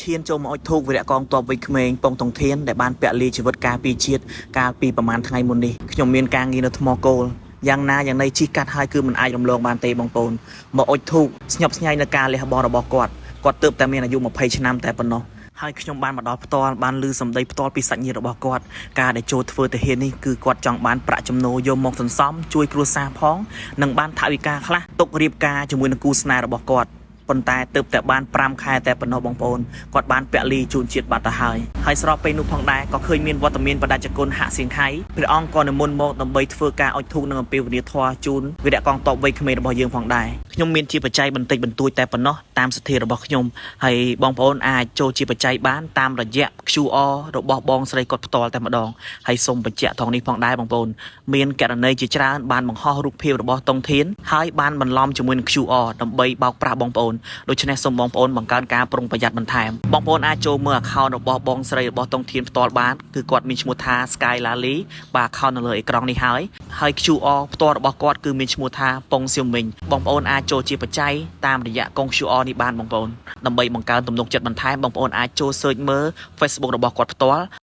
ធានចូលមកអុចធូកវិរៈកងទ័ពវ័យក្មេងពងតុងធានដែលបានពាក់លីជីវិតការពីជាតិកាលពីប្រមាណថ្ងៃមុននេះខ្ញុំមានការងារនៅថ្មគោលយ៉ាងណាយ៉ាងណីជីកាត់ហើយគឺមិនអាចរំលងបានទេបងប្អូនមកអុចធូកស្ញប់ស្ញែងនៅការលះបង់របស់គាត់ទើបតែមានអាយុ20ឆ្នាំតែប៉ុណ្ណោះហើយខ្ញុំបានមកដល់ផ្ទាល់បានឮសម្ដីផ្ទាល់ពីសាច់ញាតិរបស់គាត់ការដែលចូលធ្វើទាហាននេះគឺគាត់ចង់បានប្រាក់ចំណូលយកមកសន្សំជួយគ្រួសារផងនិងបានថវិកាខ្លះទុករៀបការជាមួយនឹងគូស្នេហ៍របស់គាត់ប៉ុន្តែទើបតែបាន5ខែតែប៉ុណ្ណោះបងប្អូនគាត់បានពាក់លីជូនជាតិបាត់ទៅហើយស្របពេលនោះផងដែរក៏ឃើញមានវត្តមានបដិជគុណហាក់សៀងហៃព្រះអង្គក៏និមន្តមកដើម្បីធ្វើការអុជធូបនិងអំពាវនាវធម៌ជូនវីរៈកងទ័ពវ័យក្មេងរបស់យើងផងដែរខ្ញុំមានជាបច្ច័យបន្តិចបន្តួចតែប៉ុណ្ណោះតាមសទ្ធារបស់ខ្ញុំហើយបងប្អូនអាចចូលជាបច្ច័យបានតាមរយៈ QR របស់បងស្រីគាត់ផ្ទាល់តែម្ដងហើយសូមបញ្ជាក់ថងនេះផងដែរបងប្អូនមានករណីជាច្រើនបានបង្ហោះរូបភាពរបស់តុងធានហើយបានបន្លំជាមួយនឹង QR ដើម្បីបោកប្រាស់បងប្អូនដូច្នេះសូមបងប្អូនបង្កើនការប្រុងប្រយ័ត្នបន្ថែមបងប្អូនអាចចូលមើល account របស់បងស្រីរបស់តុងធានផ្ទាល់បានគឺគាត់មានឈ្មោះថា Sky Lali បាទ account នៅលើអេក្រង់នេះហើយ QR ផ្ទាល់របស់គាត់គឺមានឈ្មោះថាប៉ុងសៀវមីងបងប្អូនអាចចូលជាបច្ច័យតាមរយៈកង QR នេះបានបងប្អូនដើម្បីបង្កើនទំនុកចិត្តបន្ថែមបងប្អូនអាចចូល search មើល Facebook របស់គាត់ផ្ទាល់